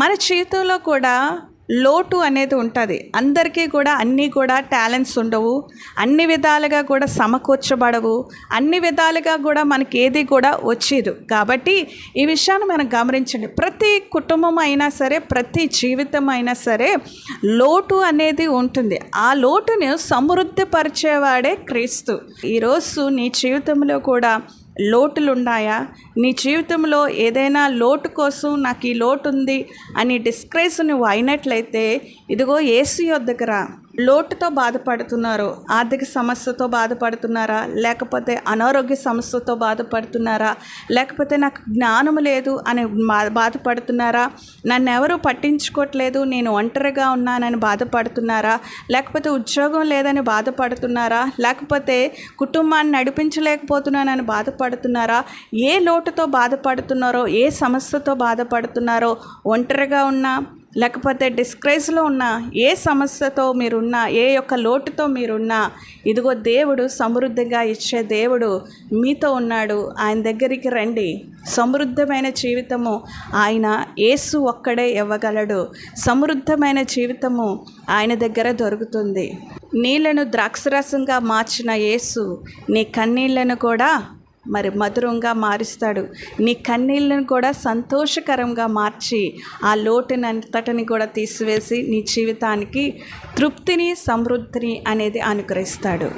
మన జీవితంలో కూడా లోటు అనేది ఉంటుంది. అందరికీ కూడా అన్నీ కూడా టాలెంట్స్ ఉండవు, అన్ని విధాలుగా కూడా సమకూర్చబడవు, అన్ని విధాలుగా కూడా మనకి ఏది కూడా వచ్చేదు. కాబట్టి ఈ విషయాన్ని మనం గమనించండి. ప్రతి కుటుంబం అయినా సరే, ప్రతి జీవితం అయినా సరే లోటు అనేది ఉంటుంది. ఆ లోటును సమృద్ధిపరిచేవాడే క్రీస్తు. ఈరోజు నీ జీవితంలో కూడా లోటులు ఉన్నాయా? నీ జీవితంలో ఏదైనా లోటు కోసం నాకు ఈ లోటు ఉంది అని డిస్కరేజ్ నువ్వు అయినట్లయితే ఇదిగో యేసు యొద్దకు రా. లోటుతో బాధపడుతున్నారు, ఆర్థిక సమస్యతో బాధపడుతున్నారా, లేకపోతే అనారోగ్య సమస్యతో బాధపడుతున్నారా, లేకపోతే నాకు జ్ఞానం లేదు అని బాధపడుతున్నారా, నన్ను ఎవరు పట్టించుకోవట్లేదు, నేను ఒంటరిగా ఉన్నానని బాధపడుతున్నారా, లేకపోతే ఉద్యోగం లేదని బాధపడుతున్నారా, లేకపోతే కుటుంబాన్ని నడిపించలేకపోతున్నానని బాధపడుతున్నారా, ఏ లోటుతో బాధపడుతున్నారో, ఏ సమస్యతో బాధపడుతున్నారో, ఒంటరిగా ఉన్నా లేకపోతే డిస్క్రేజ్లో ఉన్న ఏ సమస్యతో మీరున్నా, ఏ యొక్క లోటుతో మీరున్నా, ఇదిగో దేవుడు సమృద్ధిగా ఇచ్చే దేవుడు మీతో ఉన్నాడు. ఆయన దగ్గరికి రండి. సమృద్ధమైన జీవితము ఆయన యేసు ఒక్కడే ఇవ్వగలడు. సమృద్ధమైన జీవితము ఆయన దగ్గర దొరుకుతుంది. నీళ్లను ద్రాక్షరసంగా మార్చిన యేసు నీ కన్నీళ్లను కూడా మరి మధురంగా మారుస్తాడు. నీ కన్నీళ్ళను కూడా సంతోషకరంగా మార్చి ఆ లోటునంతటిని కూడా తీసివేసి నీ జీవితానికి తృప్తిని, సమృద్ధిని అనేది అనుగ్రహిస్తాడు.